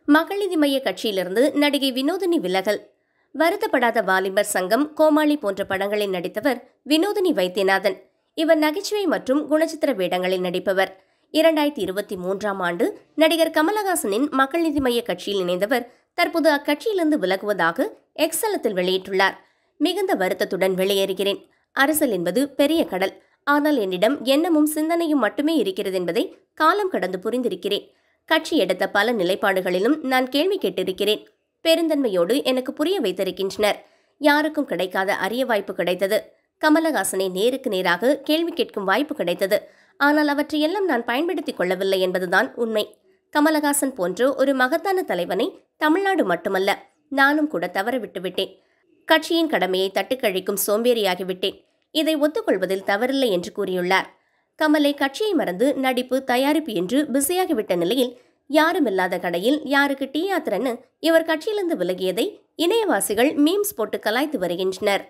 மக்கள் நீதி மய்ய கட்சியிலிருந்து நடிகை வினோதினி விலகல். வருத்தப்படாத வாலிபர் சங்கம், கோமாளி போன்ற படங்களில் நடித்தவர் வினோதினி வைத்தியநாதன். இவர் நகைச்சுவை மற்றும் குணச்சித்திர வேடங்களில் நடிப்பவர். 2023ஆம் ஆண்டு நடிகர் கமலஹாசனின் மக்கள் நீதி மய்ய கட்சியில் இணைந்தவர் தற்போது அக்கட்சியிலிருந்து விலகுவதாக எக்ஸ் தளத்தில் வெளியிட்டுள்ளார். மிகுந்த வருத்தத்துடன் வெளியேறுகிறேன். அரசியல் என்பது பெரிய கடல். ஆனால் என்னிடம் எண்ணமும் சிந்தனையும் மட்டுமே இருக்கிறது என்பதை காலம் கடந்து புரிந்திருக்கிறேன். கட்சி எடுத்த பல நிலைப்பாடுகளிலும் நான் கேள்வி கேட்டிருக்கிறேன். பெருந்தன்மையோடு எனக்கு புரிய வைத்திருக்கின்றனர். யாருக்கும் கிடைக்காத அரிய வாய்ப்பு கிடைத்தது. கமலஹாசனை நேருக்கு நேராக கேள்வி கேட்கும் வாய்ப்பு கிடைத்தது. ஆனால் அவற்றையெல்லாம் நான் பயன்படுத்திக் கொள்ளவில்லை என்பதுதான் உண்மை. கமலஹாசன் போன்ற ஒரு மகத்தான தலைவனை தமிழ்நாடு மட்டுமல்ல, நானும் கூட தவற விட்டுவிட்டேன். கட்சியின் கடமையை தட்டுக்கழிக்கும் சோம்பேறியாகிவிட்டேன். இதை ஒத்துக்கொள்வதில் தவறில்லை என்று கூறியுள்ளார். கமலை கட்சியை மறந்து நடிப்பு, தயாரிப்பு என்று பிஸியாகிவிட்ட நிலையில் யாருமில்லாத கடையில் யாருக்கு டீ யாத்திரன்னு இவர் கட்சியிலிருந்து விலகியதை இணையவாசிகள் மீம்ஸ் போட்டு கலாய்த்து வருகின்றனர்.